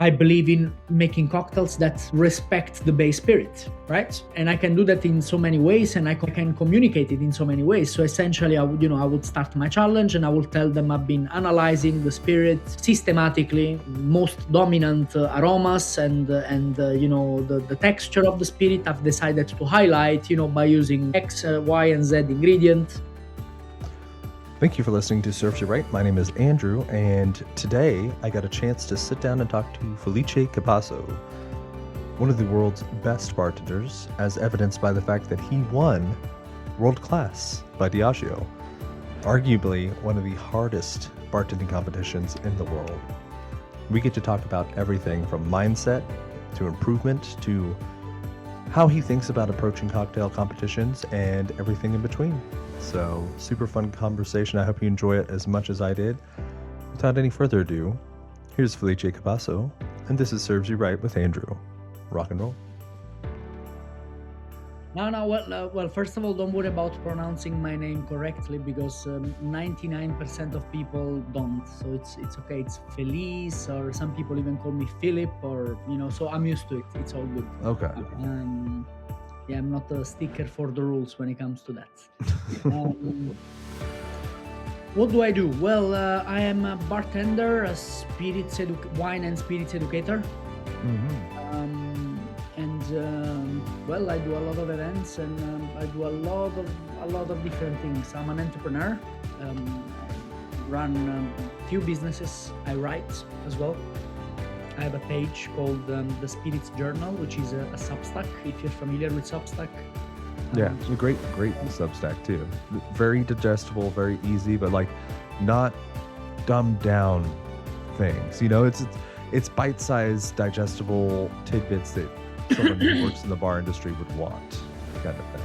I believe in making cocktails that respect the base spirit, right? And I can do that in so many ways, and I can communicate it in so many ways. So essentially, I would start my challenge, and I will tell them I've been analyzing the spirit systematically, most dominant aromas, and the texture of the spirit. I've decided to highlight, by using X, Y, and Z ingredient. Thank you for listening to Serves You Right. My name is Andrew, and today I got a chance to sit down and talk to Felice Capasso, one of the world's best bartenders, as evidenced by the fact that he won World Class by Diageo, arguably one of the hardest bartending competitions in the world. We get to talk about everything from mindset to improvement to how he thinks about approaching cocktail competitions and everything in between. So, super fun conversation. I hope you enjoy it as much as I did. Without any further ado, here's Felice Capasso, and this is Serves You Right with Andrew. Rock and roll. No. Well, first of all, don't worry about pronouncing my name correctly because 99% of people don't. So it's okay. It's Felice, or some people even call me Philip, or So I'm used to it. It's all good. Okay. Yeah, I'm not a sticker for the rules when it comes to that. What do I do? Well, I am a bartender, a wine and spirits educator. Well, I do a lot of events, and I do a lot of different things. I'm an entrepreneur. Run few businesses. I write as well. I have a page called the Spirits Journal, which is a Substack. If you're familiar with Substack. Yeah, it's a great Substack too. Very digestible, very easy, but like not dumbed down things. It's bite-sized, digestible tidbits that someone who works in the bar industry would want, kind of thing.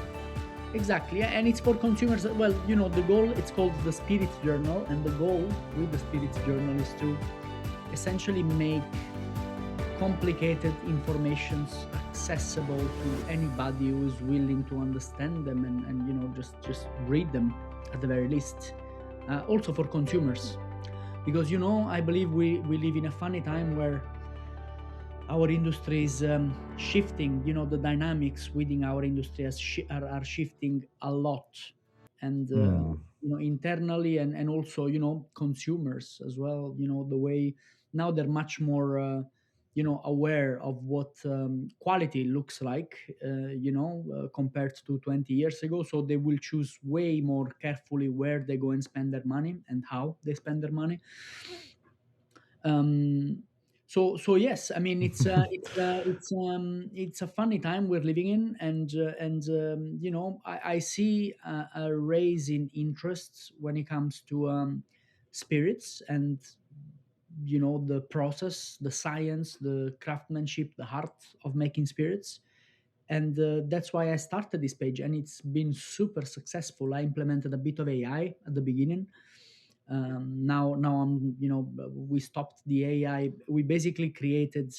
Exactly, and it's for consumers. Well, the goal, it's called the Spirits Journal, and the goal with the Spirits Journal is to essentially make complicated informations accessible to anybody who is willing to understand them and just read them at the very least. Also for consumers, because I believe we live in a funny time where our industry is shifting. The dynamics within our industry are shifting a lot, and internally and also consumers as well. The way now they're much more aware of what quality looks like, compared to 20 years ago. So they will choose way more carefully where they go and spend their money and how they spend their money. So yes, I mean it's a funny time we're living in, and I see a raise in interests when it comes to spirits, and the process, the science, the craftsmanship, the art of making spirits. And that's why I started this page, and it's been super successful. I implemented a bit of AI at the beginning. Now we stopped the AI. We basically created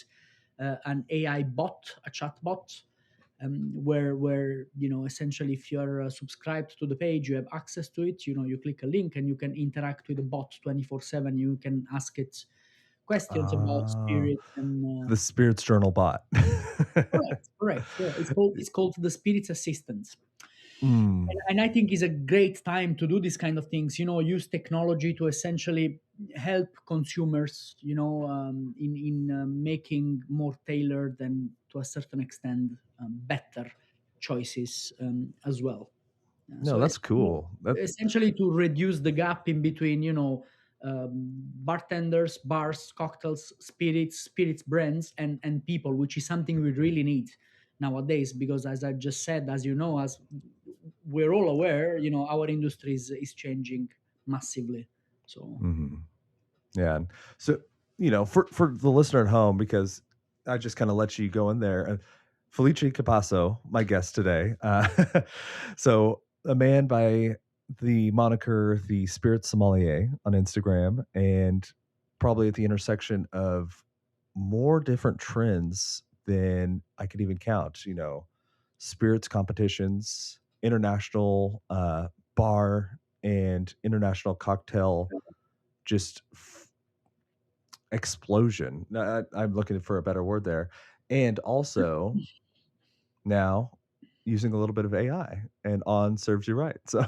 an AI bot, a chat bot, where essentially, if you're subscribed to the page, you have access to it. You click a link and you can interact with the bot 24/7. You can ask it questions about spirit and The Spirits Journal bot. correct. Yeah, it's called the Spirits Assistant. Mm. And I think is a great time to do these kind of things. Use technology to essentially help consumers. In making more tailored and to a certain extent better choices as well. No, that's cool. Essentially to reduce the gap in between bartenders, bars, cocktails, spirits brands, and people, which is something we really need nowadays, because as I just said, as we're all aware, our industry is changing massively. So Yeah. And so, for the listener at home, because I just kind of let you go in there, Felice Capasso, my guest today. So a man by the moniker the Spirit Sommelier on Instagram, and probably at the intersection of more different trends than I could even count. Spirits competitions, international bar and international cocktail, just explosion. I'm looking for a better word there. And also now using a little bit of AI, and on serves you right. So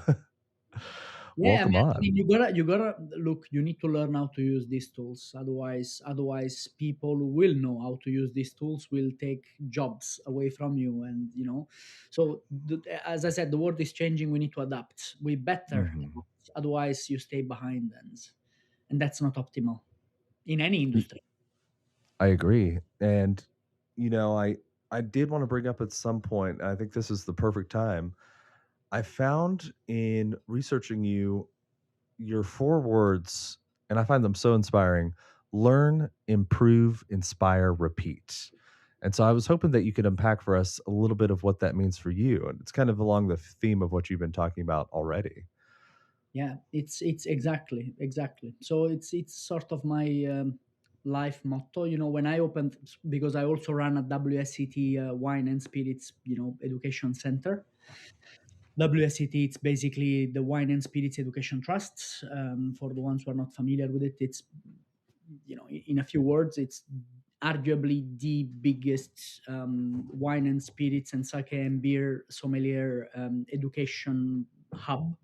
Yeah, welcome I mean, on. you gotta look. You need to learn how to use these tools. Otherwise, people who will know how to use these tools will take jobs away from you. And so as I said, the world is changing. We need to adapt. We better Mhm. adapt. Otherwise, you stay behind, and that's not optimal in any Y industry. I agree, and, I did wanna bring up at some point, I think this is the perfect time. I found in researching you, your 4 words, and I find them so inspiring: learn, improve, inspire, repeat. And so I was hoping that you could unpack for us a little bit of what that means for you, and it's kind of along the theme of what you've been talking about already. Yeah, it's exactly. So it's sort of my life motto. When I opened, because I also run a WSET wine and spirits, education center. WSET, it's basically the Wine and Spirits Education Trust. For the ones who are not familiar with it, it's, in a few words, it's arguably the biggest wine and spirits and sake and beer sommelier education hub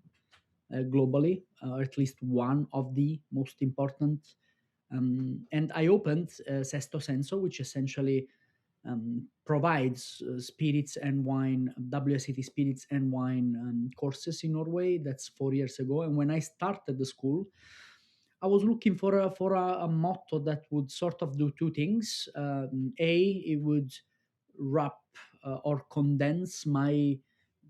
globally, or at least one of the most important. And I opened Sesto Senso, which essentially provides spirits and wine, WSET spirits and wine courses in Norway. That's 4 years ago. And when I started the school, I was looking for a motto that would sort of do two things. It would wrap or condense my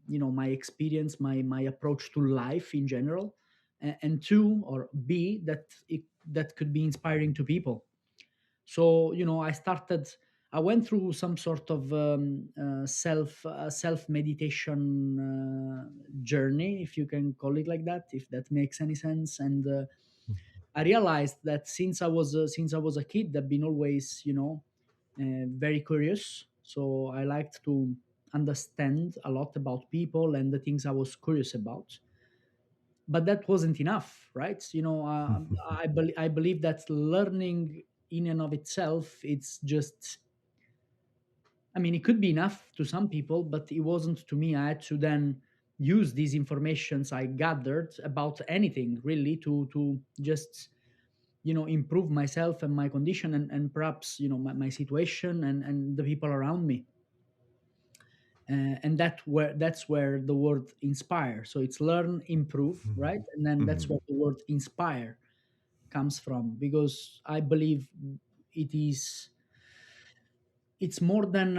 experience, my approach to life in general, and two, or B, that could be inspiring to people. So I went through some sort of self meditation journey, if you can call it like that, if that makes any sense. And I realized that since I was a kid, I've been always very curious. So I liked to understand a lot about people and the things I was curious about. But that wasn't enough, right? I believe that learning in and of itself, it's just, I mean, it could be enough to some people, but it wasn't to me. I had to then use these informations I gathered about anything really to just improve myself and my condition, and perhaps my situation and the people around me. And that's where the word inspire, so it's learn, improve, right? And then that's Mhm. where the word inspire comes from, because I believe it is it's more than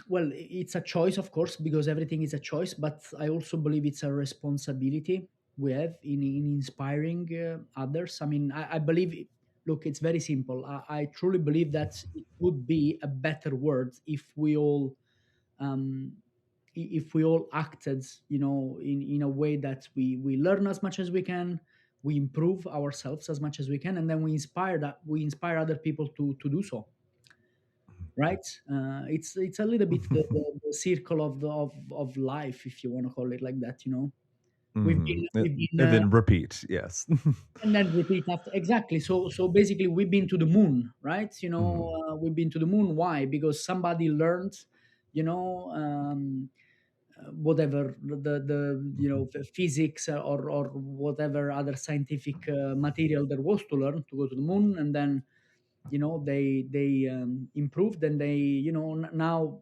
well, it's a choice, of course, because everything is a choice, but I also believe it's a responsibility we have in inspiring others. I mean, I believe, look, it's very simple. I truly believe that it would be a better word um, if we all acted in a way that we learn as much as we can, we improve ourselves as much as we can, and then we inspire other people to do so, right? It's a little bit the circle of life, if you want to call it like that. We've been Mhm. we've been And then repeat, yes. and then repeat after, exactly. So basically, we've been to the moon, right? Mhm. We've been to the moon. Why? Because somebody learned, you know whatever physics or whatever other scientific material there was to learn to go to the moon, and then they improved, and they now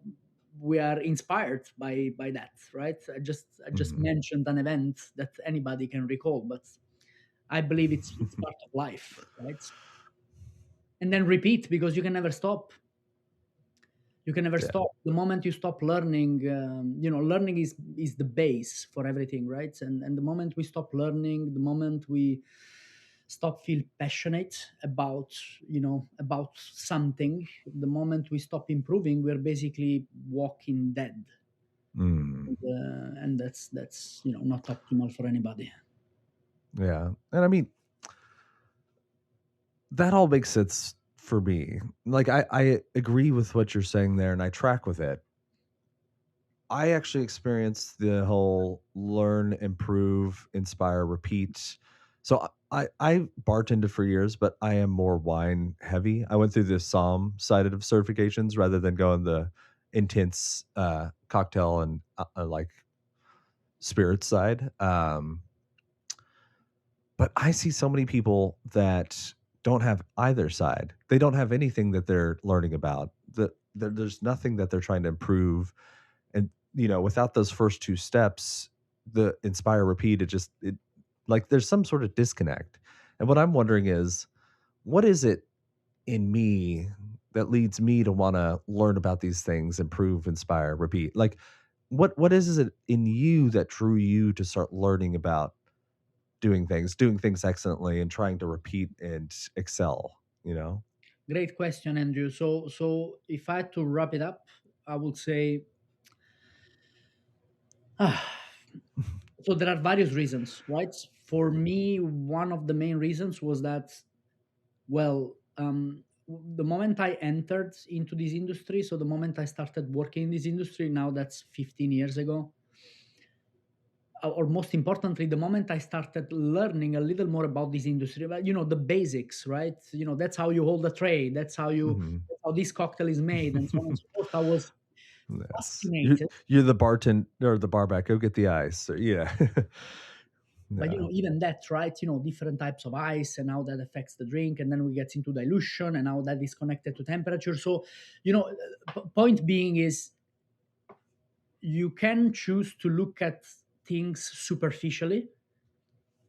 we are inspired by that, right? I just Mhm. mentioned an event that anybody can recall, but I believe it's part of life, right? And then repeat, because you can never Yeah. stop. The moment you stop learning, learning is the base for everything, right? And the moment we stop learning, the moment we stop feel passionate about something, the moment we stop improving, we're basically walking dead. Mm. And that's not optimal for anybody. Yeah. And I mean, that all makes sense for me. Like, I agree with what you're saying there, and I track with it. I actually experienced the whole learn, improve, inspire, repeat. So I bartended for years, but I am more wine heavy. I went through the Somm side of certifications rather than going the intense cocktail and like spirit side. But I see so many people that don't have either side. They don't have anything that they're learning about. There's nothing that they're trying to improve. And without those first two steps, the inspire, repeat, it like there's some sort of disconnect. And what I'm wondering is, what is it in me that leads me to want to learn about these things, improve, inspire, repeat? Like, what is it in you that drew you to start learning about doing things excellently, and trying to repeat and excel? You know. Great question, Andrew. So if I had to wrap it up, I would say, so there are various reasons, right? For me, one of the main reasons was that, well, the moment I entered into this industry, so the moment I started working in this industry, now that's 15 years ago, or most importantly, the moment I started learning a little more about this industry, well, the basics, right? That's how you hold a tray, Hmm. that's how this cocktail is made, and so on and so forth. I was Yes, fascinated. you're the bartender or the bar back. Go get the ice. So, yeah. But Yeah. even that, right? Different types of ice and how that affects the drink, and then we get into dilution and how that is connected to temperature. So, point being is, you can choose to look at things superficially,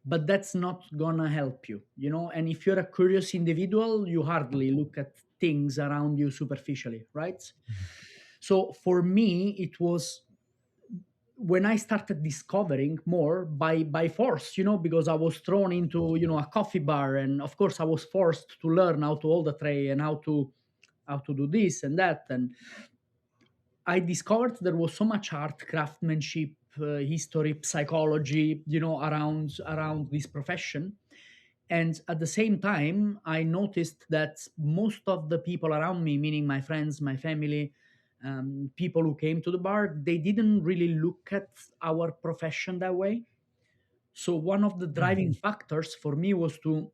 but that's not gonna help you. And if you're a curious individual, you hardly look at things around you superficially, right? So for me, it was when I started discovering more by force, because I was thrown into a coffee bar, and of course I was forced to learn how to hold a tray and how to do this and that, and I discovered there was so much art, craftsmanship, history, psychology, around this profession. And at the same time, I noticed that most of the people around me, meaning my friends, my family, people who came to the bar, they didn't really look at our profession that way. So one of the Mm. driving factors for me was to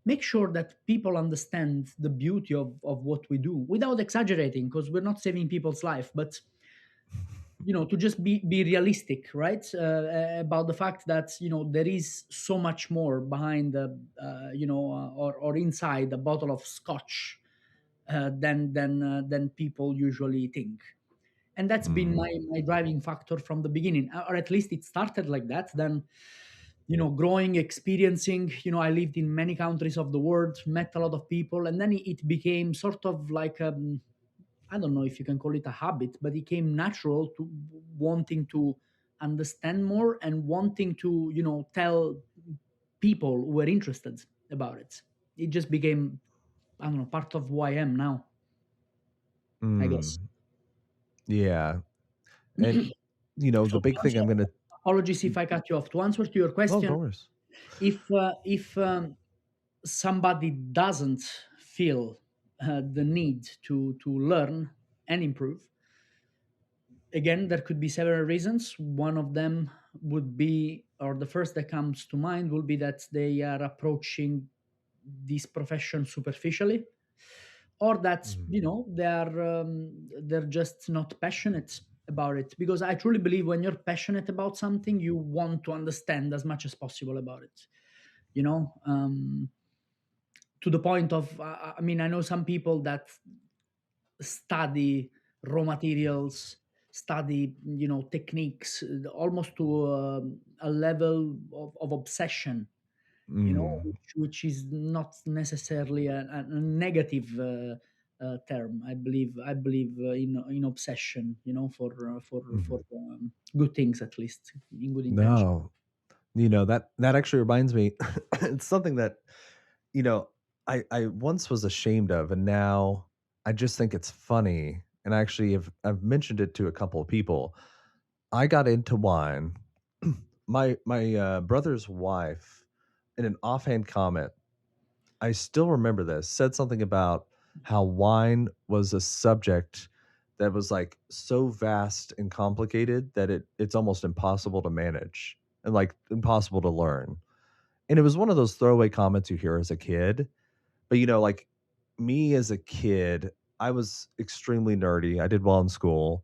make sure that people understand the beauty of what we do without exaggerating, because we're not saving people's life, but to just be realistic, right? About the fact that there is so much more behind the or inside a bottle of scotch, than people usually think. And that's been Mm. my driving factor from the beginning, or at least it started like that. Then growing, experiencing, I lived in many countries of the world, met a lot of people, and then it became sort of like, I don't know if you can call it a habit, but it came natural to wanting to understand more and wanting to, tell people who were interested about it. It just became, I don't know, part of who I am now, I guess. Mm. Yeah. And So the to big thing answer, I'm gonna. apologies if I cut you off. To answer to your Oh, question, no worries. if somebody doesn't feel the need to learn and improve, again, there could be several reasons. One of them would be, or the first that comes to mind will be that they are approaching this profession superficially, or that Mm. they're just not passionate about it. Because I truly believe when you're passionate about something, you want to understand as much as possible about it. You know, to the point of, I mean, I know some people that study raw materials, study techniques, almost to a level of obsession, Mm. which is not necessarily a negative term. I believe in obsession, for Mhm. good things, at least in good intention. No. That actually reminds me. It's something that, you know, I once was ashamed of, and now I just think it's funny, and I actually I've mentioned it to a couple of people. I got into wine. My brother's wife, in an offhand comment, I still remember this, said something about how wine was a subject that was, like, so vast and complicated that it's almost impossible to manage and, like, impossible to learn. And it was one of those throwaway comments you hear as a kid. But, like me as a kid, I was extremely nerdy. I did well in school.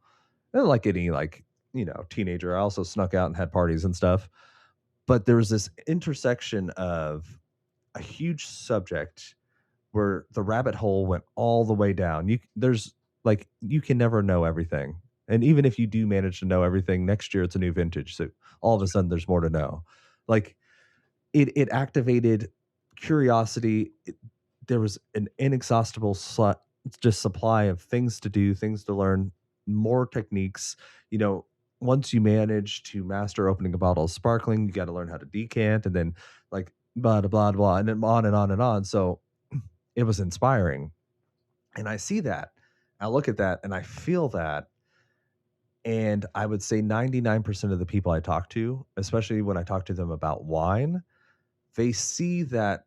And like any teenager, I also snuck out and had parties and stuff. But there was this intersection of a huge subject where the rabbit hole went all the way down. You can never know everything. And even if you do manage to know everything, next year it's a new vintage. So all of a sudden there's more to know. Like it activated curiosity. There was an inexhaustible just supply of things to do, things to learn, more techniques. You know, once you manage to master opening a bottle of sparkling, you got to learn how to decant, and then like blah blah blah, and then on and on and on. So it was inspiring, and I see that, I look at that, and I feel that. And I would say 99% of the people I talk to, especially when I talk to them about wine, they see that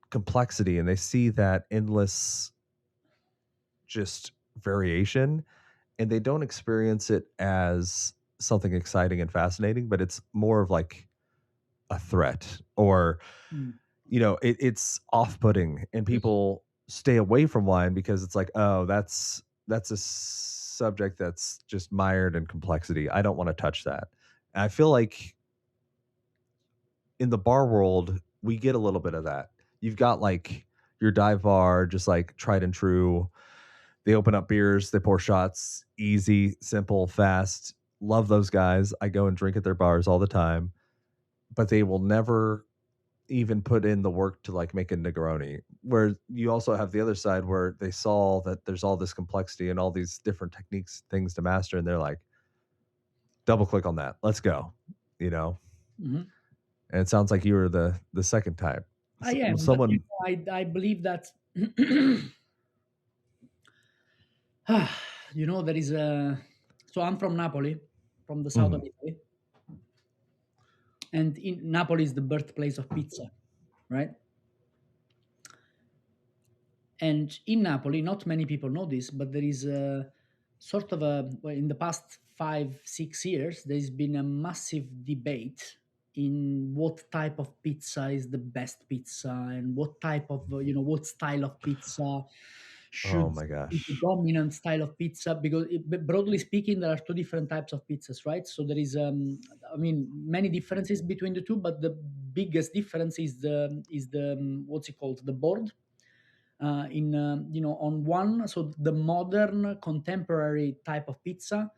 complexity and they see that endless just variation, and they don't experience it as something exciting and fascinating, but it's more of like a threat, or Mm. it's off-putting, and people stay away from wine because it's like, oh, that's a subject that's just mired in complexity. I don't want to touch that. And I feel like in the bar world, we get a little bit of that. You've got like your dive bar, just like tried and true. They open up beers, they pour shots, easy, simple, fast. Love those guys. I go and drink at their bars all the time, but they will never even put in the work to like make a Negroni. Where you also have the other side where they saw that there's all this complexity and all these different techniques, things to master, and they're like, double click on that. Let's go. You know? Mhm. And it sounds like you were the second type. I am, but Someone. I believe that there is a. So I'm from Napoli, from the south of Mhm. Italy, and in Napoli is the birthplace of pizza, right? And in Napoli, not many people know this, but there is a sort of a, well, in the past 5 6 years, there's been a massive debate in what type of pizza is the best pizza, and what type of, what style of pizza Oh should my be the gosh. dominant style of pizza. Because broadly speaking, there are two different types of pizzas, right? So there is, I mean, many differences between the two, but the biggest difference is the what's it called, the board, in on one. So the modern contemporary type of pizza,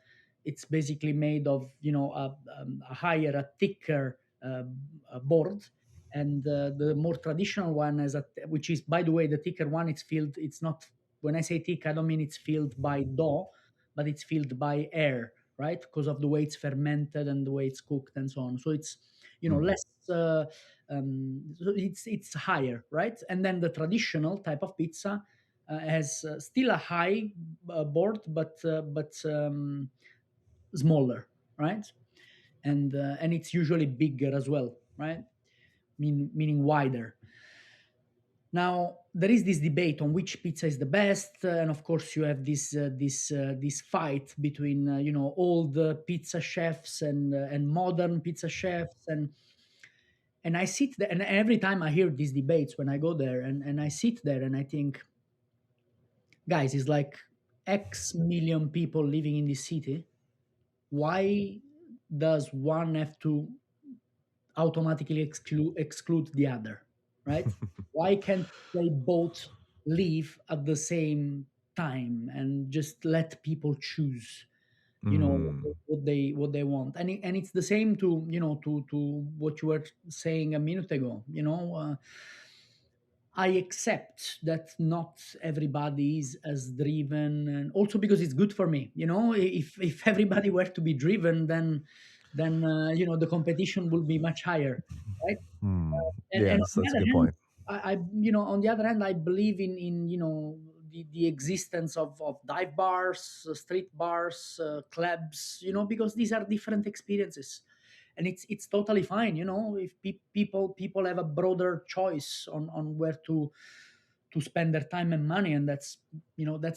it's basically made of, a higher, a thicker, a board. And the more traditional one is which is, by the way, the thicker one, it's filled, it's not, when I say thick, I don't mean it's filled by dough, but it's filled by air, right? Because of the way it's fermented and the way it's cooked and so on. So it's, Mm. less, so it's higher, right? And then the traditional type of pizza has still a high board, but smaller, right? And it's usually bigger as well, right? Meaning wider. Now there is this debate on which pizza is the best, and of course you have this fight between, old pizza chefs and modern pizza chefs. And I sit there, and every time I hear these debates when I go there, and I sit there and I think, guys, it's like X million people living in this city. Why does one have to automatically exclude the other, right? Why can't they both live at the same time and just let people choose, Mm. what they want? And it's the same to, to what you were saying a minute ago. I accept that not everybody is as driven, and also because it's good for me. If everybody were to be driven, then the competition will be much higher, right? Mm. And on Yes, the that's a other good hand, point. on the other hand, I believe in the existence of dive bars, street bars, clubs, because these are different experiences, and it's totally fine, if people have a broader choice on where to spend their time and money, and that's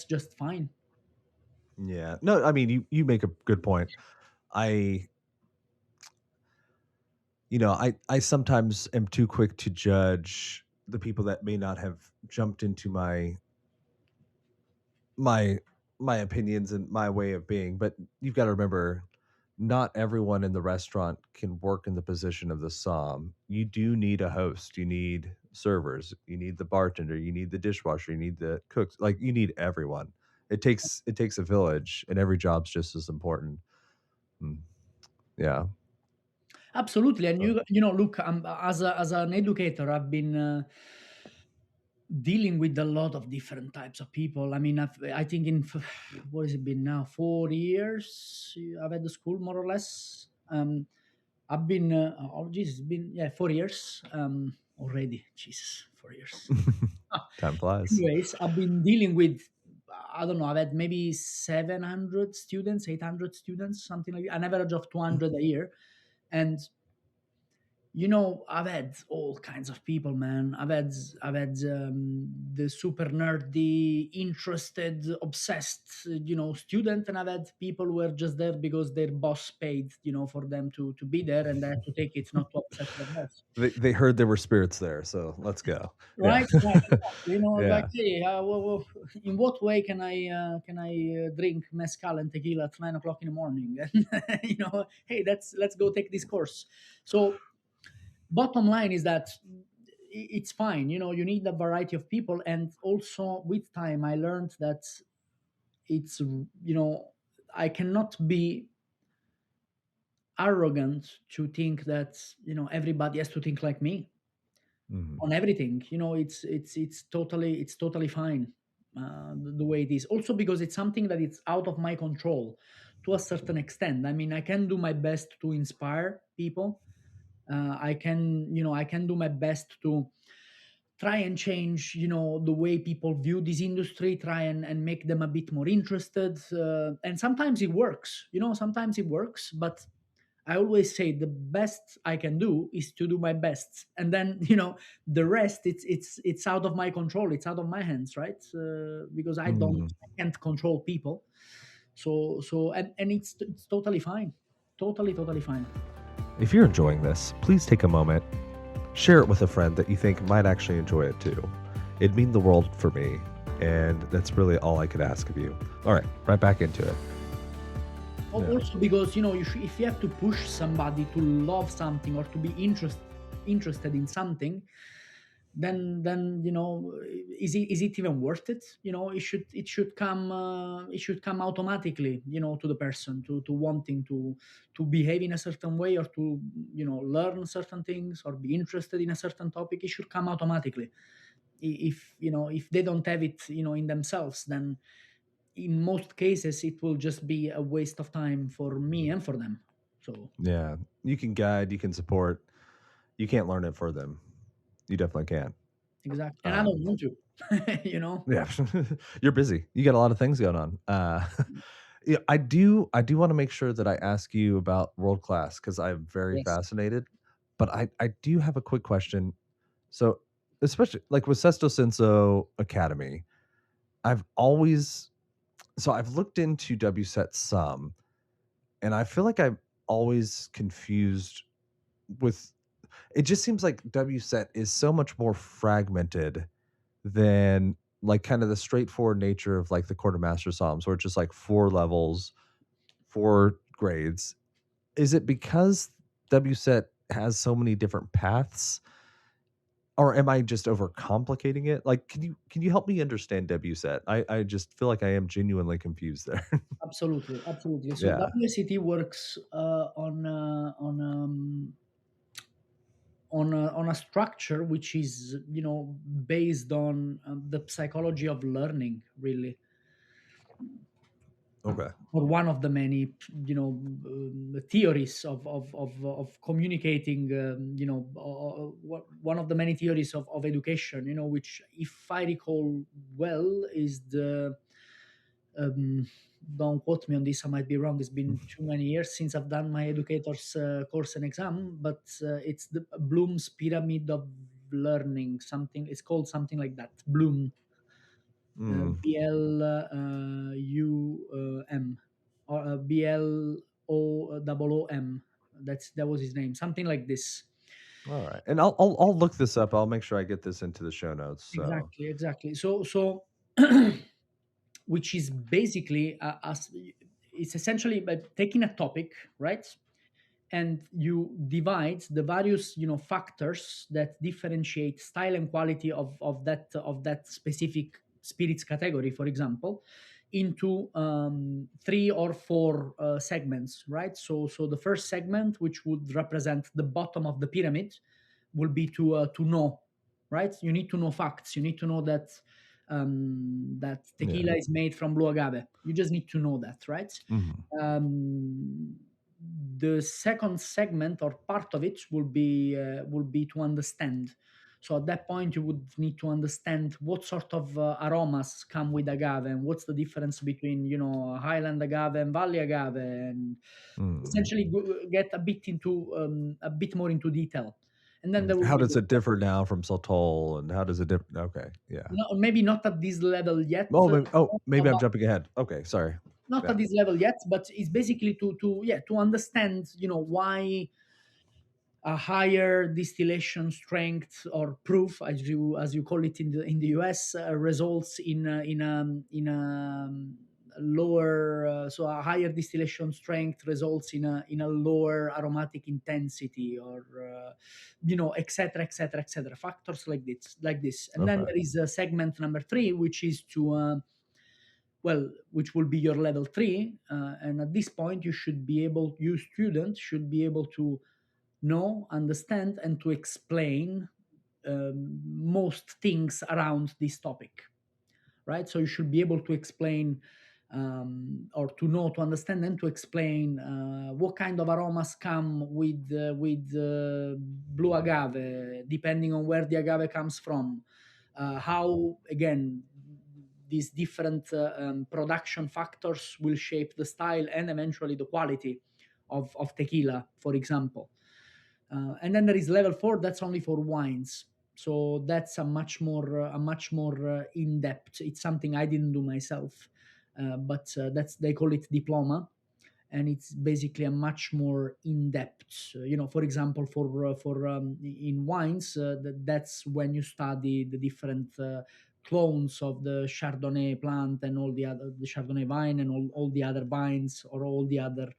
just fine. Yeah. No, I mean, you make a good point. I I sometimes am too quick to judge the people that may not have jumped into my my opinions and my way of being, but you've got to remember not everyone in the restaurant can work in the position of the som. You do need a host, you need servers, you need the bartender, you need the dishwasher, you need the cooks, like you need everyone. It takes a village and every job's just as important. Mm, yeah. Absolutely, and So look, as an educator, I've been dealing with a lot of different types of people. I mean, I think what has it been now? 4 years I've had the school, more or less. I've been, oh Jesus, it's been, yeah, 4 years already. Jesus, 4 years. time flies. Anyways, I've been dealing with, I don't know, I've had maybe 700 students, 800 students, something like that, an average of 200 a year. And I've had all kinds of people, man. I've had the super nerdy, interested, obsessed, student, and I've had people who were just there because their boss paid, for them to be there, and they had to take it, not to upset their boss. They heard there were spirits there, so let's go. Yeah. Right, right, exactly. Like, Yeah. hey, in what way can I drink mezcal and tequila at 9 o'clock in the morning? And hey, let's go take this course. So bottom line is that it's fine. You need a variety of people, and also with time I learned that it's I cannot be arrogant to think that everybody has to think like me Mhm. on everything. It's totally fine, the way it is, also because it's something that it's out of my control to a certain extent. I mean, I can do my best to inspire people. I can do my best to try and change the way people view this industry, try and make them a bit more interested, and sometimes it works. Sometimes it works, but I always say the best I can do is to do my best, and then the rest, it's out of my control, it's out of my hands, right? Because Mm. I can't control people. And it's totally fine, totally fine. If you're enjoying this, please take a moment, share it with a friend that you think might actually enjoy it too. It'd mean the world for me, and that's really all I could ask of you. All right, right back into it. Yeah. Also because if you have to push somebody to love something or to be interested in something, then is it even worth it? It should come automatically, to the person, to wanting to behave in a certain way, or to learn certain things, or be interested in a certain topic. It should come automatically. If they don't have it in themselves, then in most cases it will just be a waste of time for me and for them. So Yeah. You can guide, you can support, you can't learn it for them. You definitely can't. exactly, and I don't Um, want to. yeah. You're busy. You got a lot of things going on. Yeah, I do want to make sure that I ask you about world class because I'm very Yes. fascinated. But I do have a quick question. So, especially like with Sesto Senso Academy, I've always I've looked into WSET some, and I feel like I'm always confused with it. Just seems like WSET is so much more fragmented than like kind of the straightforward nature of like the quartermaster psalms, where it's just like four levels, four grades. Is it because WSET has so many different paths, or am I just overcomplicating it? Like, can you help me understand WSET? I just feel like I am genuinely confused there. Absolutely, absolutely. So Yeah. WSET works on a structure which is based on the psychology of learning, really, Okay. or one of the many theories of communicating, one of the many theories of education, which, if I recall well, is the um, don't quote me on this, I might be wrong. It's been too many years since I've done my educator's course and exam, but it's the Bloom's pyramid of learning. Something, it's called something like that. Bloom, Mm, BLUM, or BLOOM. That was his name, something like this. All right. And I'll look this up. I'll make sure I get this into the show notes. So, Exactly, exactly. So which is basically it's essentially by taking a topic, right, and you divide the various factors that differentiate style and quality of that specific spirits category, for example, into three or four segments, right? So the first segment, which would represent the bottom of the pyramid, will be to know, right? You need to know facts. You need to know that yeah. tequila is made from blue agave. You just need to know that, right? Mhm. um, the second segment or part of it will be to understand. So at that point, you would need to understand what sort of aromas come with agave, and what's the difference between Highland agave and Valley agave, and Mm. essentially get a bit more into detail. And then there will How be does it differ now from Sotol, and how does it differ? Okay. Yeah. maybe not at this level yet, Maybe I'm but jumping ahead. Okay. Sorry. not Yeah. at this level yet, but it's basically to understand why a higher distillation strength or proof, as you call it in the US, results in a lower, so a higher distillation strength results in a lower aromatic intensity, or etc., etc., etc., factors like this. And then Okay. there is segment number three, which is which will be your level three. And at this point, you student should be able to know, understand, and to explain most things around this topic, right? So you should be able to explain, or to know, to understand, and to explain what kind of aromas come with blue agave, depending on where the agave comes from, how, again, these different production factors will shape the style and eventually the quality of tequila, for example. And then there is level four. That's only for wines. So that's a much more in depth. It's something I didn't do myself, but that's they call it diploma, and it's basically a much more in depth. For example, for in wines, that's when you study the different clones of the Chardonnay plant and the Chardonnay vine, and all the other vines, or all the other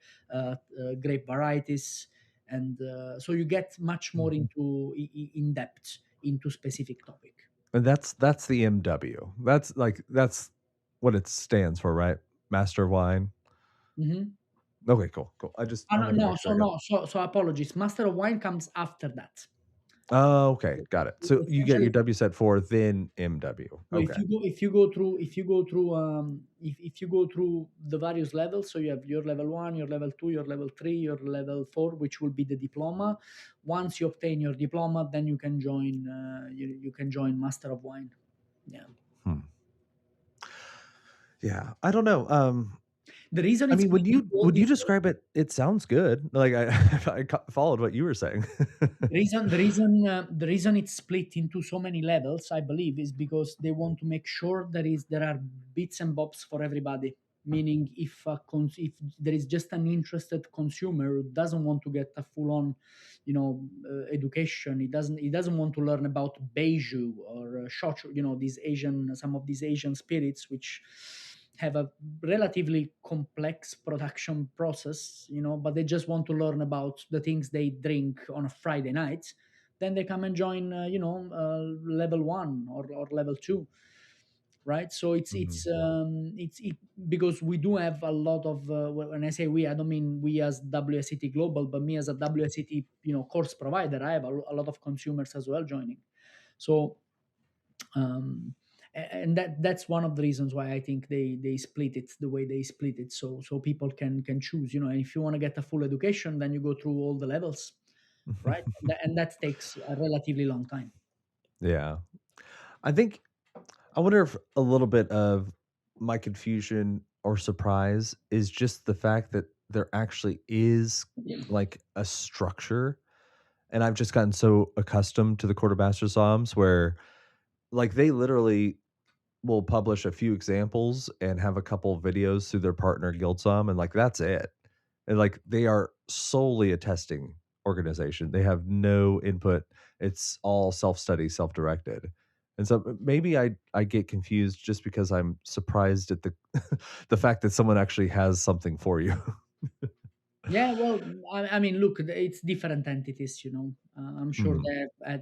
grape varieties. And so you get much more Mhm. into in depth into specific topic. And that's the MW. That's what it stands for, right? Master of Wine. Hmm. Okay, cool, cool. I No, wanted to no, make sure so I got. no, so apologies. Master of Wine comes after that. Oh, okay, got it. So you get your Essentially, W set 4, then MW. so Okay. if you go through the various levels, so you have your level one, your level two, your level three, your level four, which will be the diploma. Once you obtain your diploma, then you can join Master of Wine. Yeah. Hmm. Yeah, I don't know. The reason I it's mean, split into all would you these. describe it? It sounds good. Like followed what you were saying. The reason it's split into so many levels, I believe, is because they want to make sure there are bits and bobs for everybody. Meaning, if there is just an interested consumer who doesn't want to get a full-on, education, he doesn't want to learn about beiju or shochu, some of these Asian spirits, which have a relatively complex production process, but they just want to learn about the things they drink on a Friday night. Then they come and join, level one, or level two, right? So Mhm. because we do have a lot of, when I say we, I don't mean we as WSET Global, but me as a WSET, course provider. I have a lot of consumers as well joining. So um, and that's one of the reasons why I think they split it the way they split it, so people can choose. And if you want to get a full education, then you go through all the levels, right? And that takes a relatively long time. Yeah. I think I wonder if a little bit of my confusion or surprise is just the fact that there actually is like a structure, and I've just gotten so accustomed to the quartermaster psalms where like they literally will publish a few examples and have a couple of videos through their partner guild psalm, and like that's it. and like they are solely a testing organization. They have no input. It's all self-study, self-directed. And so maybe I get confused just because I'm surprised at the the fact that someone actually has something for you. Yeah, well, I mean, look, it's different entities, you know. I'm sure Mhm,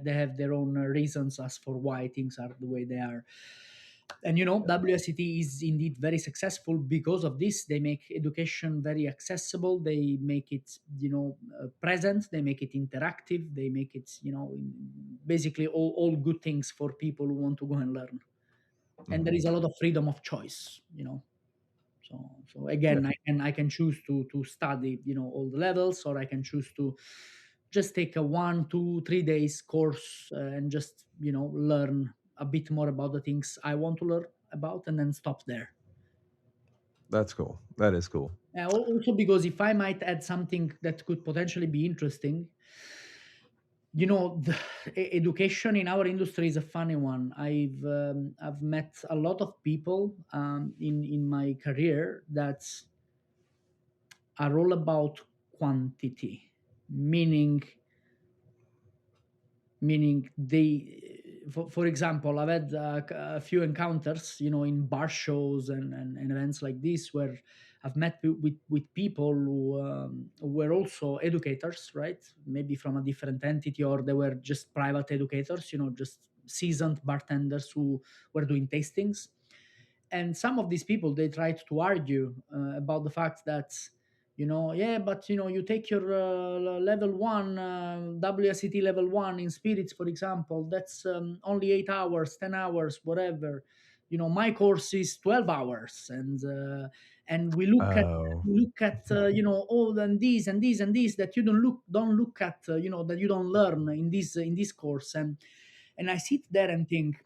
they have their own reasons as for why things are the way they are. And you know, WSET is indeed very successful because of this. They make education very accessible. They make it, present. They make it interactive. They make it, basically all good things for people who want to go and learn. And there mhm. is a lot of freedom of choice, you know. So Yeah, again, I can choose to study, all the levels, or I can choose to just take a 1 2 3 days course, and just learn a bit more about the things I want to learn about, and then stop there. that's cool. That is cool. Also, because if I might add something that could potentially be interesting, the education in our industry is a funny one. I've met a lot of people, in my career that are all about quantity, meaning for example, I've had a few encounters, in bar shows and events like this, where I've met with people who were also educators, right? Maybe from a different entity, or they were just private educators, just seasoned bartenders who were doing tastings. And some of these people, they tried to argue about the fact that, yeah, but you take your level one, WSET level one in spirits, for example, that's only 8 hours, 10 hours, whatever. My course is 12 hours, and we look at Oh, all and these and these and these that you don't look at, that you don't learn in this course. And I sit there and think,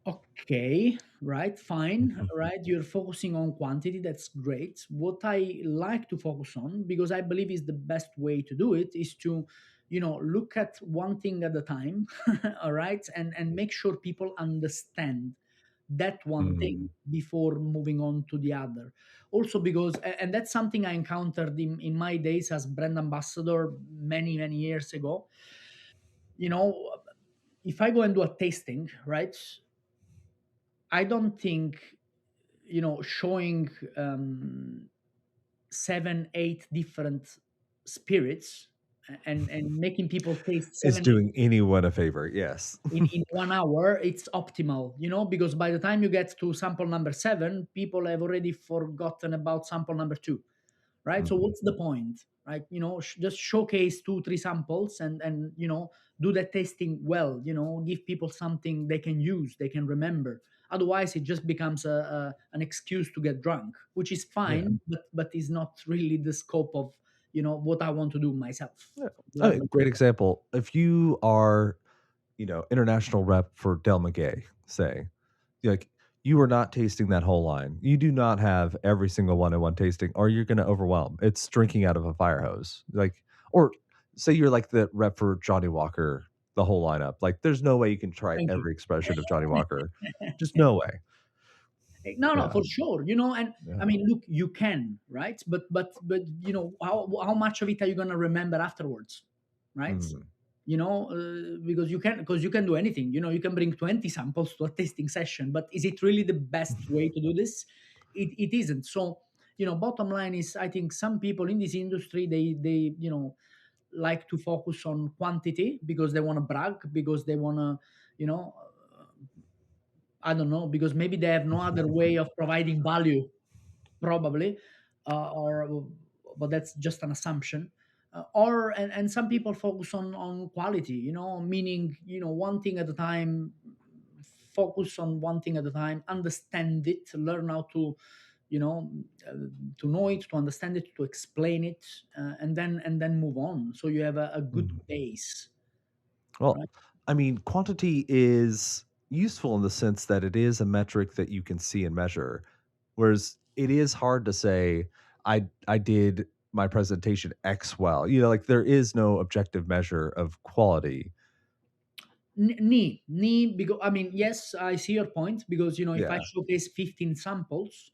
okay, right, fine, right. You're focusing on quantity. That's great. What I like to focus on, because I believe is the best way to do it, is to, look at one thing at a time, all right, and make sure people understand that one thing mm, before moving on to the other. Also, because, and that's something I encountered in my days as brand ambassador many, many years ago. You know, if I go and do a tasting, right, I don't think, showing 7 8 different spirits, and making people taste is 7 8 doing anyone a favor. Yes. in 1 hour, it's optimal, because by the time you get to sample number 7, people have already forgotten about sample number 2, right? So Mhm, what's the point, right? Just showcase 2 3 samples, and do the testing well, give people something they can use, they can remember. Otherwise it just becomes an excuse to get drunk, which is yeah. fine, but is not really the scope of what I want to do myself. Yeah. Learn. Great example. If you are, international rep for Del Maguey, say, like you are not tasting that whole line. You do not have every single one in one tasting, or you're going to overwhelm. It's drinking out of a fire hose. Like, or say you're like the rep for Johnny Walker, the whole lineup. Like, there's no way you can try Thank you. every expression of Johnny Walker. Just no way. No, no, Yeah. for sure. And I Yeah. mean, look, you can, right? But how much of it are you gonna remember afterwards, right? Mm, Because you can do anything. You can bring 20 samples to a tasting session, but is it really the best way to do this? It isn't. So, bottom line is, I think some people in this industry, they like to focus on quantity because they want to brag, because they want to, you know I don't know, because maybe they have no other way of providing value, probably, or but that's just an assumption. And some people focus on quality, meaning, one thing at a time, focus on one thing at a time, understand it, learn how to, you know, uh, to know it, to understand it, to explain it, and then move on. So you have a good mm. base, Well, right? I mean, quantity is useful in the sense that it is a metric that you can see and measure. Whereas it is hard to say, I did my presentation X well. Like there is no objective measure of quality. Because I mean, yes, I see your point, because if I Yeah. showcase 15 samples,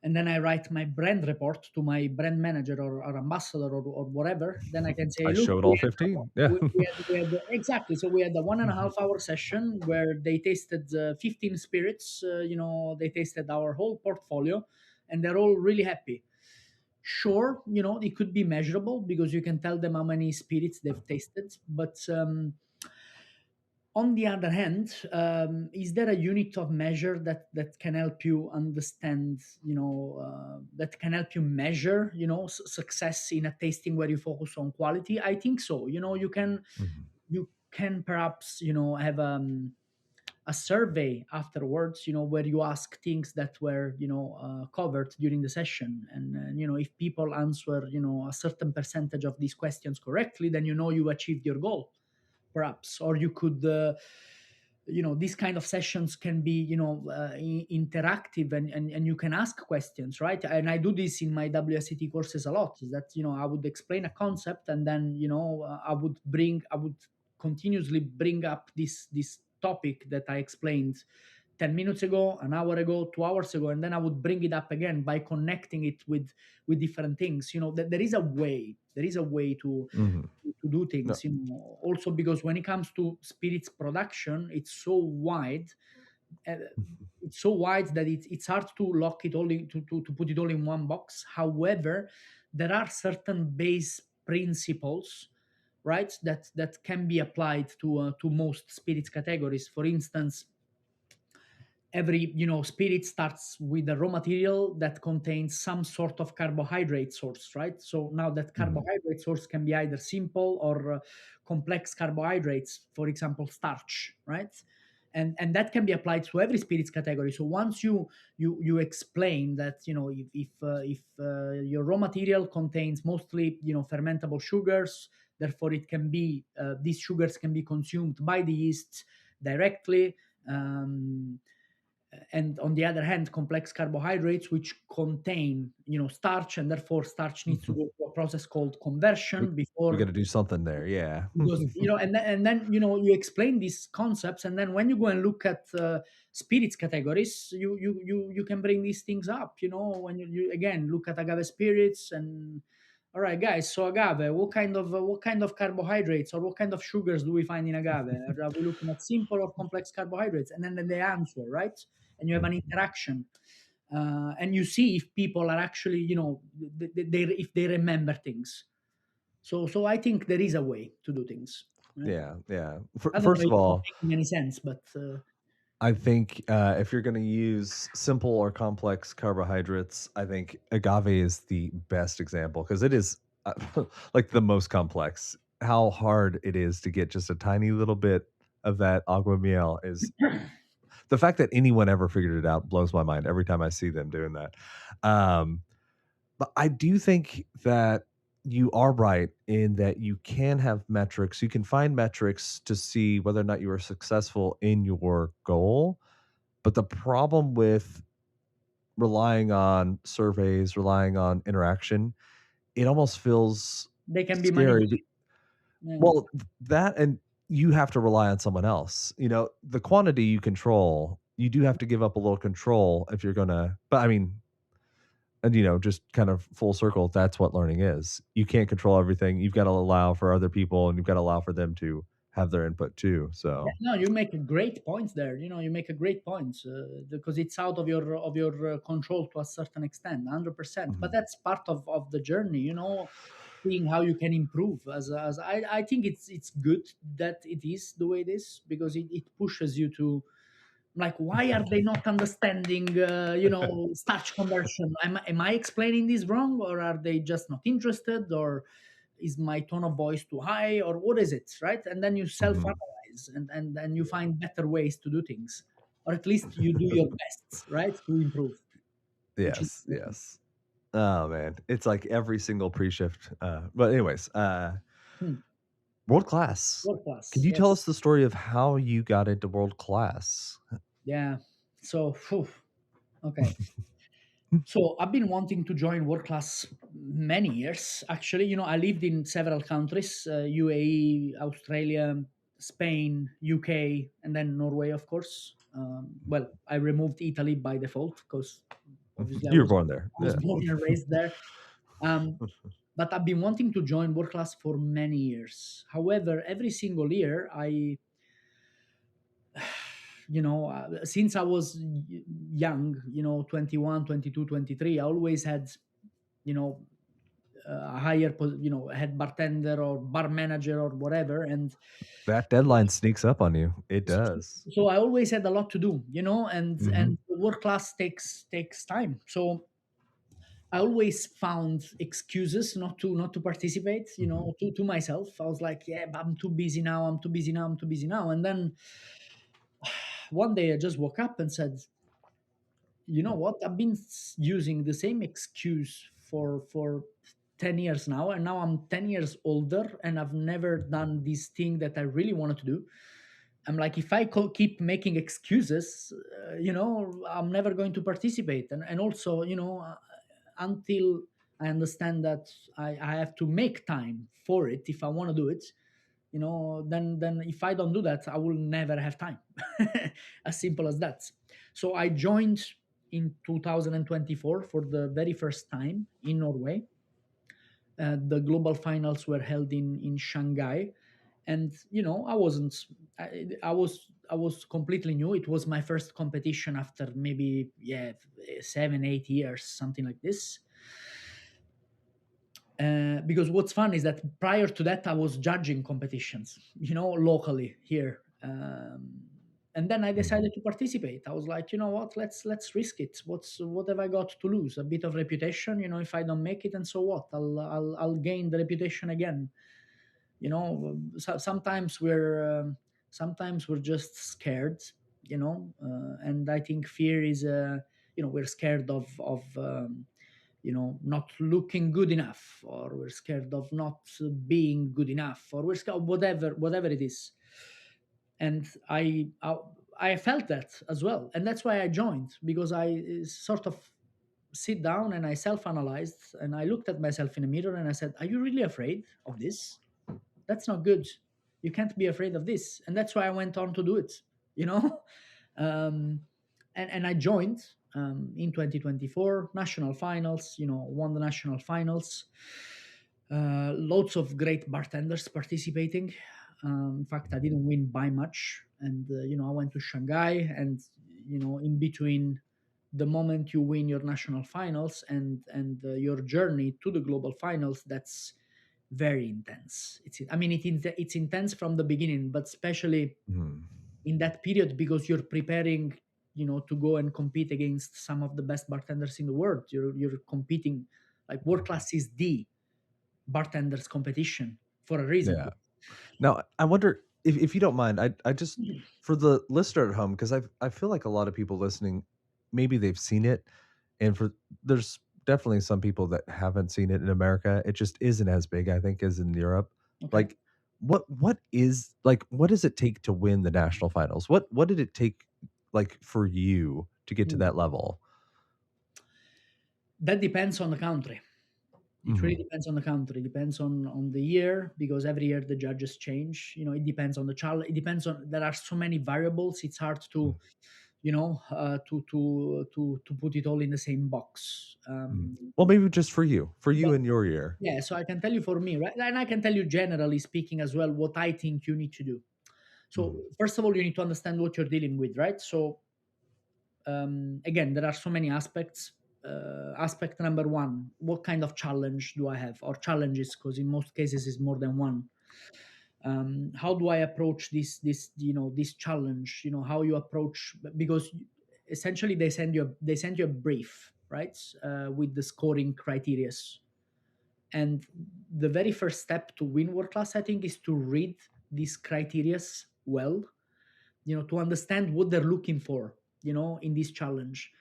and then I write my brand report to my brand manager or ambassador or whatever, then I can say, I look, showed all 15. Yeah. we had exactly. So we had a 1.5 hour session where they tasted 15 spirits. They tasted our whole portfolio, and they're all really happy. Sure, it could be measurable because you can tell them how many spirits they've tasted, but on the other hand, is there a unit of measure that can help you understand, that can help you measure, success in a tasting where you focus on quality? I think so. Mhm. You can perhaps, have a survey afterwards, where you ask things that were, covered during the session, and if people answer, a certain percentage of these questions correctly, then you achieved your goal, perhaps. Or you could, these kind of sessions can be, interactive, and you can ask questions, right? And I do this in my WSET courses a lot, is that, I would explain a concept, and then, I would continuously bring up this topic that I explained 10 minutes ago, an hour ago, 2 hours ago, and then I would bring it up again by connecting it with different things. That there is a way Mhm. to do No. things, also because when it comes to spirits production, it's so wide. uh, it's so wide that it's hard to lock it all to put it all in one box. However, there are certain base principles, right, that can be applied to most spirits categories. For instance, every, spirit starts with a raw material that contains some sort of carbohydrate source, right? So now that Mhm. carbohydrate source can be either simple or complex carbohydrates, for example starch, right? And that can be applied to every spirits category. So once you explain that, if your raw material contains mostly, fermentable sugars, therefore it can be, these sugars can be consumed by the yeast directly. Um, and on the other hand, complex carbohydrates which contain, starch, and therefore starch needs to Mhm. go through a process called We conversion we got before. to do something there. Yeah. Because, and then you explain these concepts, and then when you go and look at spirits categories, you can bring these things up, when you again look at agave spirits. And all right, guys, so agave, what kind of carbohydrates or what kind of sugars do we find in agave? Are we looking at simple or complex carbohydrates? And then they answer, right? And you have an Mhm. interaction, and you see if people are actually, if they remember things. So I think there is a way to do things, right? Yeah, yeah. I don't know First if of it's not all, making any sense, but I think if you're going to use simple or complex carbohydrates, I think agave is the best example because it is like the most complex. How hard it is to get just a tiny little bit of that agua miel is the fact that anyone ever figured it out blows my mind every time I see them doing that. Um, but I do think that you are right in that you can have metrics. You can find metrics to see whether or not you are successful in your goal. But the problem with relying on surveys, relying on interaction, it almost feels they can be scary. manipulated. Yeah. Well, that and you have to rely on someone else. The quantity you control, you do have to give up a little control if you're gonna. But I mean, and just kind of full circle, that's what learning is. You can't control everything. You've got to allow for other people, and you've got to allow for them to have their input too. Yeah, So, no, you make a great point there. You make a great point, because it's out of your control to a certain extent, 100%. But mhm. that's part of the journey. Seeing how you can improve. As I think it's good that it is the way it is, because it pushes you to, like, why are they not understanding, starch conversion? Am I explaining this wrong, or are they just not interested, or is my tone of voice too high, or what is it, right? And then you Mhm. self-analyze, and you find better ways to do things, or at least you do your best, right, to improve, which is Yes, important. yes. Oh man, it's like every single pre-shift. But anyways, Hmm. world class. World Can class, you tell yes. us the story of how you got into world class? Yeah. So phew, okay. So I've been wanting to join world class many years. Actually, I lived in several countries: UAE, Australia, Spain, UK, and then Norway, of course. Well, I removed Italy by default because Obviously, You were born there. I was Yeah. born and raised there. Um, but I've been wanting to join world class for many years. However, every single year, since I was young, 21, 22, 23, I always had, you know, a higher, head bartender or bar manager or whatever. And That deadline sneaks up on you. It does. so I always had a lot to do, Mhm. and work class takes time. So I always found excuses not to participate, Mhm. to myself. I was like, yeah, but I'm too busy now. I'm too busy now. I'm too busy now. And then one day I just woke up and said, you know what? I've been using the same excuse for 10 years now, and now I'm 10 years older, and I've never done this thing that I really wanted to do. I'm like, if I keep making excuses, I'm never going to participate. And also, until I understand that I have to make time for it if I want to do it, then if I don't do that, I will never have time. As simple as that. So I joined in 2024 for the very first time in Norway. The global finals were held in Shanghai, and I was completely new. It was my first competition after maybe, yeah, 7 8 years, something like this. Because what's fun is that prior to that, I was judging competitions, locally here. And then I Mhm. decided to participate. I was like, you know what, let's risk it. What have I got to lose? A bit of reputation, if I don't make it, and so what? I'll gain the reputation again. Sometimes we're just scared, and I think fear is, we're scared of not looking good enough, or we're scared of not being good enough, or we're scared of whatever it is. And I felt that as well, and that's why I joined, because I sort of sit down and I self-analyzed, and I looked at myself in a mirror and I said, are you really afraid of this? That's not good. You can't be afraid of this. And that's why I went on to do it, you know um, and I joined in 2024 national finals, won the national finals. Lots of great bartenders participating. In fact, I didn't win by much, and I went to Shanghai, and in between the moment you win your national finals and your journey to the global finals, that's very intense. It's intense from the beginning, but especially Mhm. in that period, because you're preparing, to go and compete against some of the best bartenders in the world. You're competing, like, world class is the bartenders competition for a reason. Yeah. Now, I wonder if you don't mind, I just for the listener at home, because I feel like a lot of people listening, maybe they've seen it, and for there's definitely some people that haven't seen it in America. It just isn't as big, I think, as in Europe. Okay. Like, what does it take to win the national finals? What did it take, like, for you to get to Mm. that level? That depends on the country. It really Mhm. depends on the country. Depends on the year, because every year the judges change. It depends on the child. It depends on, there are so many variables. It's hard to, Mm, to put it all in the same box. mm. Well, maybe just for you But in your year. yeah, so I can tell you for me, right? And I can tell you generally speaking as well what I think you need to do. So Mhm. first of all, you need to understand what you're dealing with, right? So again, there are so many aspects. Aspect number one: what kind of challenge do I have, or challenges? Because in most cases, is more than one. How do I approach this challenge? How you approach, because essentially they send you a brief, right, with the scoring criterias. And the very first step to win world class, I think, is to read these criterias well, to understand what they're looking for, in this challenge.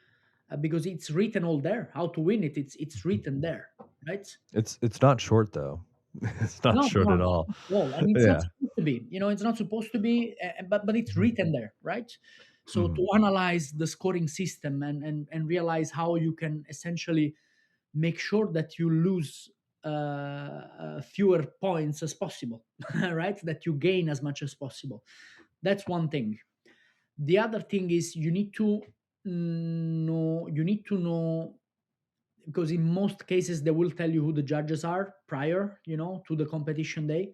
Because it's written all there. How to win it, it's written there, right? It's not short though. It's not No, short no, at not all. at all. And it's not Yeah. supposed to be. It's not supposed to be, but it's Mhm. written there, right? So to Mhm. analyze the scoring system, and realize how you can essentially make sure that you lose fewer points as possible, right? That you gain as much as possible. That's one thing. The other thing is, you need to No, you need to know, because in most cases they will tell you who the judges are prior, to the competition day.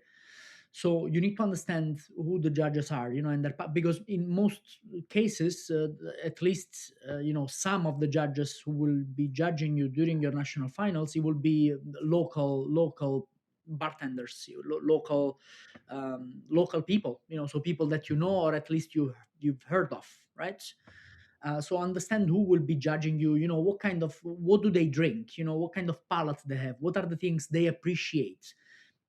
So you need to understand who the judges are, and because in most cases, at least some of the judges who will be judging you during your national finals, it will be local bartenders, local people, so people that you know, or at least you've heard of, right? So understand who will be judging you, what do they drink, what kind of palate they have, what are the things they appreciate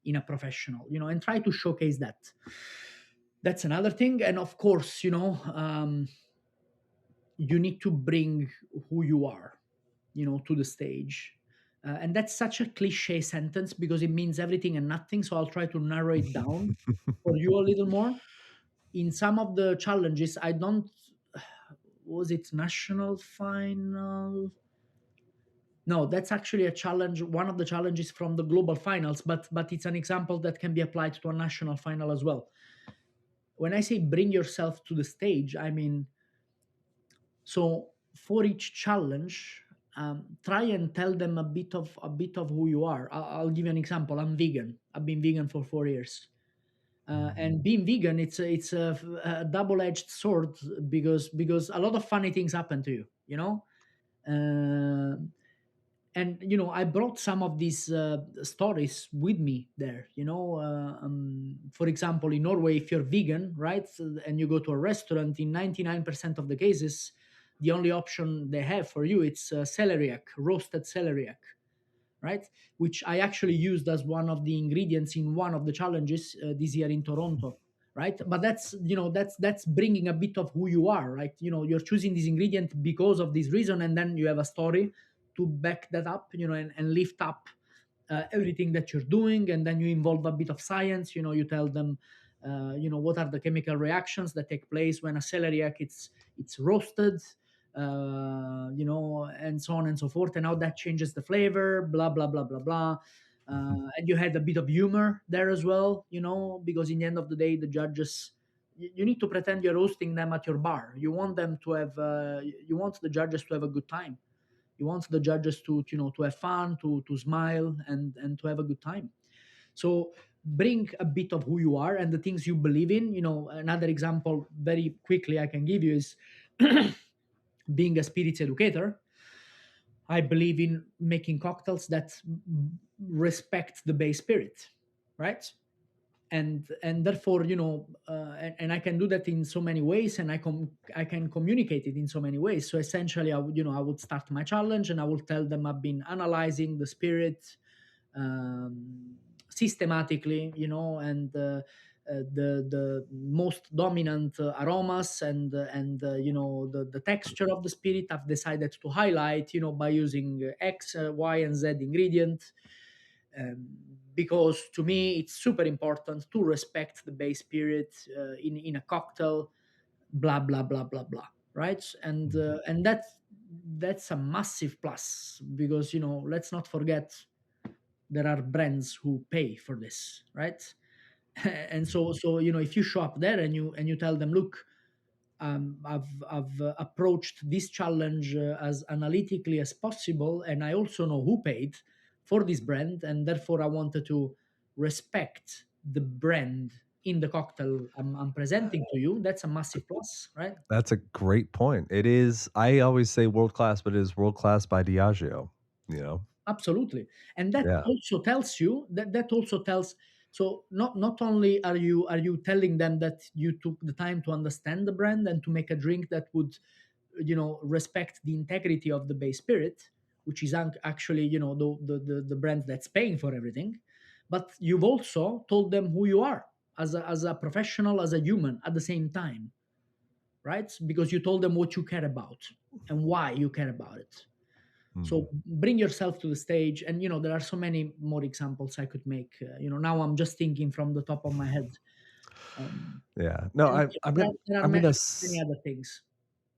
in a professional, and try to showcase that. That's another thing. And of course, you need to bring who you are, to the stage. And that's such a cliche sentence because it means everything and nothing. So I'll try to narrow it down for you a little more. In some of the challenges, I don't, was it national final? No, that's actually a challenge, one of the challenges from the global finals, but it's an example that can be applied to a national final as well. When I say bring yourself to the stage, I mean, so for each challenge, try and tell them a bit of who you are. I'll give you an example. I'm vegan. I've been vegan for 4 years. And being vegan, it's a double-edged sword, because a lot of funny things happen to you. Uh, and I brought some of these stories with me there. For example, in Norway, if you're vegan, right, and you go to a restaurant, in 99% of the cases, the only option they have for you, it's celeriac, roasted celeriac, right? Which I actually used as one of the ingredients in one of the challenges this year in Toronto, right? But that's bringing a bit of who you are, right? You're choosing this ingredient because of this reason, and then you have a story to back that up, and lift up everything that you're doing, and then you involve a bit of science. You tell them, what are the chemical reactions that take place when a celeriac it's roasted, and so on and so forth, and how that changes the flavor, blah blah blah blah blah. And you had a bit of humor there as well, because in the end of the day, the judges, you need to pretend you're hosting them at your bar. You want them to have, you want the judges to have a good time. You want the judges to have fun, to smile, and to have a good time. So bring a bit of who you are and the things you believe in. Another example very quickly I can give you is being a spirits educator. I believe in making cocktails that respect the base spirit, right? And therefore, and I can do that in so many ways, and I can communicate it in so many ways. So essentially, I would start my challenge, and I will tell them I've been analyzing the spirit, systematically, and the most dominant aromas, and the texture of the spirit I've decided to highlight, by using X, Y, and Z ingredient. Because to me it's super important to respect the base spirit in a cocktail, blah blah blah blah blah, right? And that's a massive plus, because let's not forget, there are brands who pay for this, right? And so if you show up there, and you tell them, look, I've approached this challenge as analytically as possible, and I also know who paid for this brand, and therefore I wanted to respect the brand in the cocktail I'm presenting to you. That's a massive plus, right? That's a great point. It is, I always say world class, but it is world class by Diageo, you know? Absolutely. And that Yeah. also tells you that also tells, so not only are you telling them that you took the time to understand the brand and to make a drink that would respect the integrity of the base spirit, which is actually the brand that's paying for everything, but you've also told them who you are as a professional, as a human at the same time, right? Because you told them what you care about and why you care about it. So Mhm. bring yourself to the stage, and there are so many more examples I could make. Now I'm just thinking from the top of my head. Yeah. No, And I'm there, gonna there are I'm many, gonna many s other things.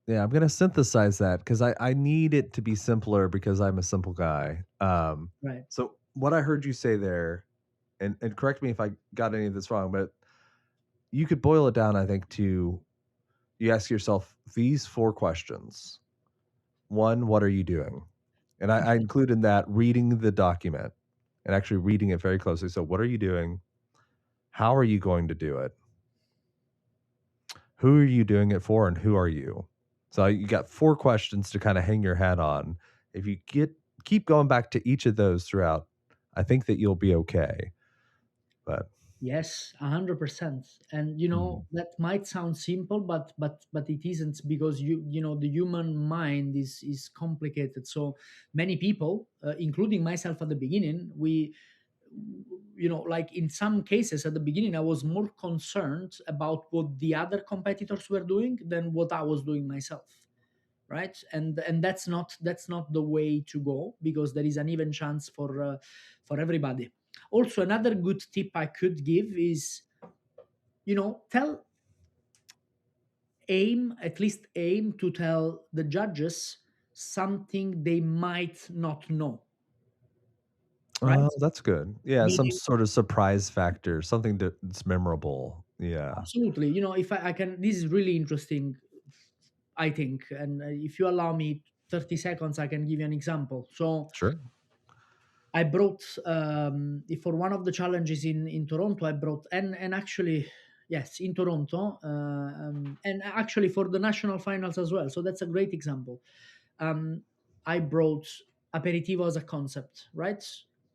yeah, I'm gonna synthesize that because I need it to be simpler because I'm a simple guy. Right. So what I heard you say there, and correct me if I got any of this wrong, but you could boil it down, I think, to you ask yourself these 4 questions. One, what are you doing? And I include in that reading the document and actually reading it very closely. So, what are you doing? How are you going to do it? Who are you doing it for? And who are you? So, you got four questions to kind of hang your hat on. If you keep going back to each of those throughout, I think that you'll be okay. But Yes, 100%. And mm, that might sound simple, but it isn't, because the human mind is complicated. So many people, including myself at the beginning, we like in some cases at the beginning, I was more concerned about what the other competitors were doing than what I was doing myself, right? And that's not the way to go, because there is an even chance for everybody. Also, another good tip I could give is, tell aim at least aim to tell the judges something they might not know, right? that's good. Yeah, some Meaning, sort of surprise factor, something that's memorable. Yeah, absolutely. If I can, this is really interesting, I think. And if you allow me 30 seconds, I can give you an example. So sure. I brought, for one of the challenges in Toronto, I brought, and actually, yes, in Toronto, and actually for the national finals as well. So that's a great example. I brought aperitivo as a concept, right?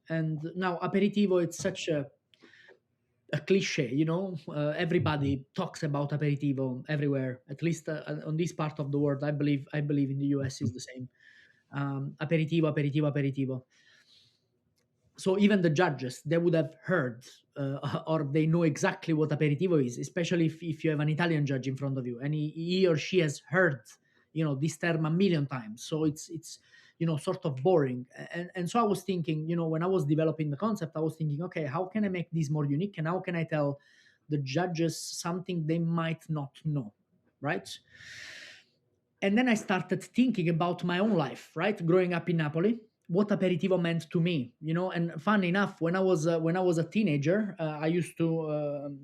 And now aperitivo, it's such a cliche, everybody talks about aperitivo everywhere, at least on this part of the world. I believe in the US is the same. Aperitivo, aperitivo, aperitivo. So even the judges, they would have heard, or they know exactly what aperitivo is, especially if you have an Italian judge in front of you and he or she has heard this term a million times. So it's sort of boring. And so I was thinking, when I was developing the concept, I was thinking, okay, how can I make this more unique, and how can I tell the judges something they might not know, right? And then I started thinking about my own life, right? Growing up in Napoli, what aperitivo meant to me, And fun enough, when I was a teenager, I used to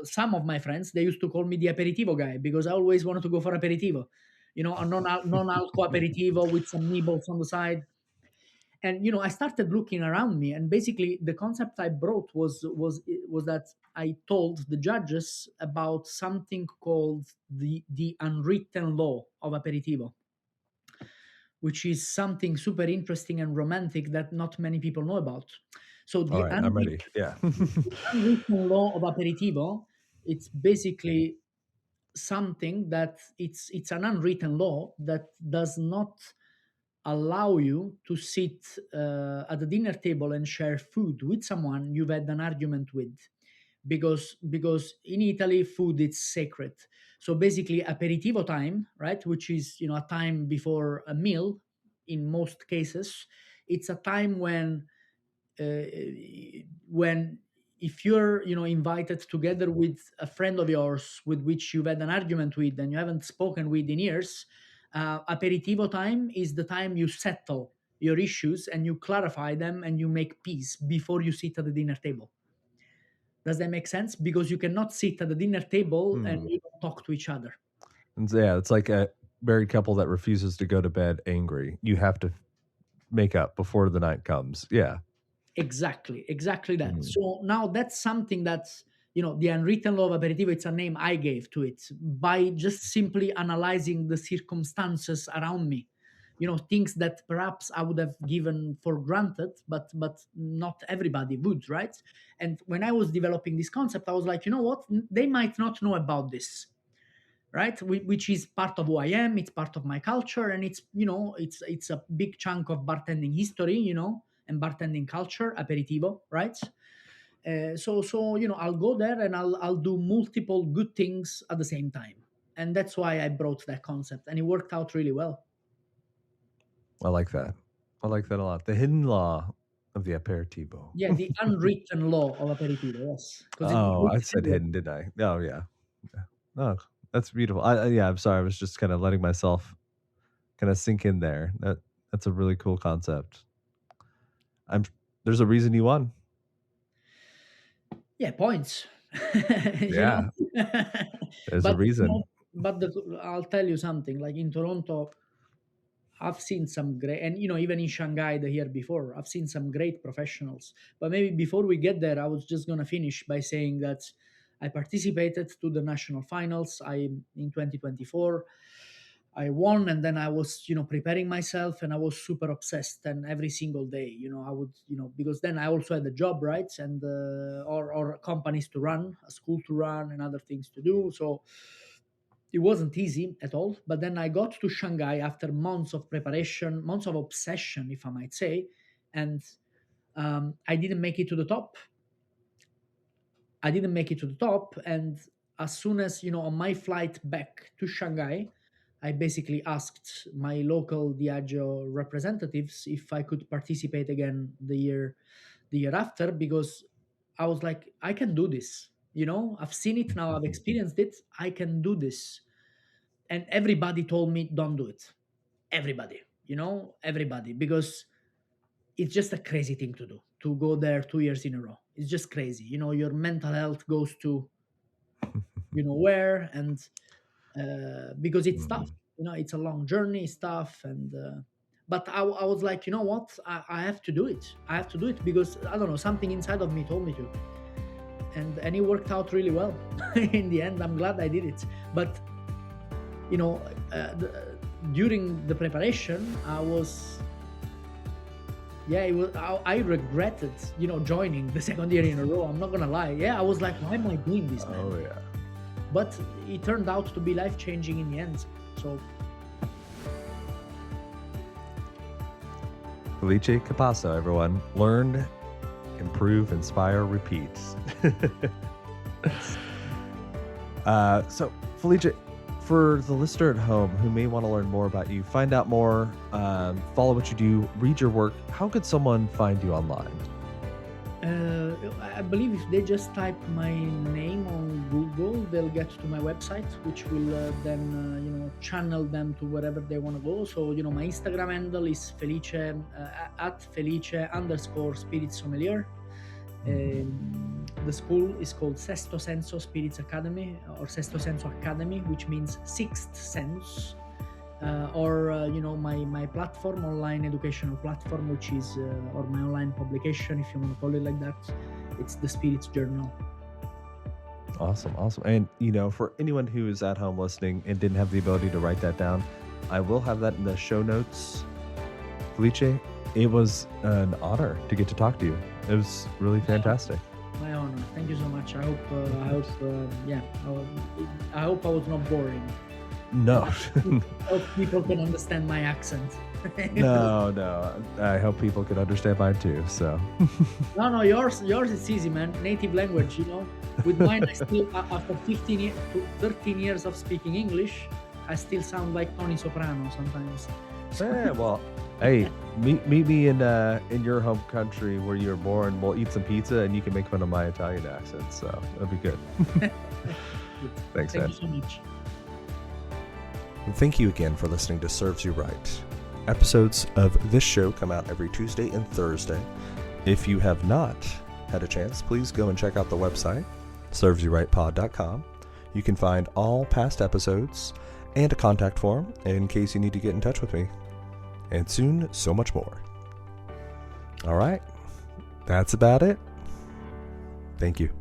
some of my friends, they used to call me the aperitivo guy, because I always wanted to go for aperitivo, a non-alco aperitivo with some nibbles on the side. And I started looking around me, and basically the concept I brought was that I told the judges about something called the unwritten law of aperitivo, which is something super interesting and romantic that not many people know about. So All the right, I'm unwritten, ready. Yeah. the unwritten law of aperitivo, it's basically something that it's an unwritten law that does not allow you to sit at the dinner table and share food with someone you've had an argument with, because in Italy food is sacred. So basically aperitivo time, right, which is a time before a meal, in most cases, it's a time uh, when if you're invited together with a friend of yours with which you've had an argument with and you haven't spoken with in years, aperitivo time is the time you settle your issues and you clarify them and you make peace before you sit at the dinner table. Does that make sense? Because you cannot sit at the dinner table and Hmm. you don't talk to each other. And so, yeah, it's like a married couple that refuses to go to bed angry. You have to make up before the night comes. Yeah. Exactly that. Mm. So now that's something that's the unwritten law of aperitivo. It's a name I gave to it by just simply analyzing the circumstances around me. Things that perhaps I would have given for granted, but not everybody would, right? And when I was developing this concept, I was like, you know what? They might not know about this, right? Which is part of who I am. It's part of my culture, and it's a big chunk of bartending history, and bartending culture, aperitivo, right? So I'll go there and I'll do multiple good things at the same time, and that's why I brought that concept, and it worked out really well. I like that. I like that a lot. The hidden law of the aperitivo. Yeah, the unwritten law of aperitivo, yes, because it's Oh, I said written. hidden, didn't I? Oh, yeah. Yeah. Oh, that's beautiful. Yeah, I'm sorry. I was just kind of letting myself kind of sink in there. That's a really cool concept. I'm there's a reason you won. Yeah, points. you know Yeah, there's a but reason. I'll tell you something, like in Toronto, I've seen some great, and even in Shanghai the year before, I've seen some great professionals. But maybe before we get there, I was just gonna finish by saying that I participated to the national finals. I In 2024, I won, and then I was preparing myself, and I was super obsessed. And every single day, I would because then I also had a job, right, and or companies to run, a school to run, and other things to do. So it wasn't easy at all. But then I got to Shanghai after months of preparation, months of obsession, if I might say, and I didn't make it to the top. I didn't make it to the top, and as soon as on my flight back to Shanghai, I basically asked my local Diageo representatives if I could participate again the year after, because I was like, I can do this. I've seen it now, I've experienced it, I can do this. And everybody told me, don't do it. Everybody, because it's just a crazy thing to do, to go there 2 years in a row. It's just crazy. Your mental health goes to where, and because it's tough. It's a long journey, it's tough. And but I was like, you know what, I have to do it. I have to do it because I don't know, something inside of me told me to. And it worked out really well. In the end, I'm glad I did it. But during the preparation, I regretted joining the second year in a row. I'm not gonna lie. I was like, why am I doing this, man? Oh yeah. But it turned out to be life-changing in the end. So Felice Capasso, everyone. Learn, improve, inspire, repeat. So Felice, for the listener at home who may want to learn more about you, find out more, follow what you do, read your work, how could someone find you online? I believe if they just type my name on Google, they'll get to my website, which will then channel them to wherever they want to go. So my Instagram handle is Felice at Felice_Spirit Sommelier. The school is called Sesto Senso Spirits Academy, or Sesto Senso Academy, which means sixth sense. Or my platform, online educational platform, which is or my online publication, if you want to call it like that, it's the Spirits Journal. Awesome. And for anyone who is at home listening and didn't have the ability to write that down, I will have that in the show notes. Felice, it was an honor to get to talk to you. It was really fantastic. My honor. Thank you so much. I hope I was not boring. No. I hope people can understand my accent. No. I hope people can understand mine too. So. No. Yours is easy, man. Native language, With mine, I still, after 13 years of speaking English, I still sound like Tony Soprano sometimes. Yeah, well, hey, meet me in your home country where you're born. We'll eat some pizza, and you can make fun of my Italian accent. So that'll be good. Thanks, man. Thank you so much. And thank you again for listening to Serves You Right. Episodes of this show come out every Tuesday and Thursday. If you have not had a chance, please go and check out the website, servesyouRightPod.com. You can find all past episodes and a contact form in case you need to get in touch with me. And soon, so much more. All right, that's about it. Thank you.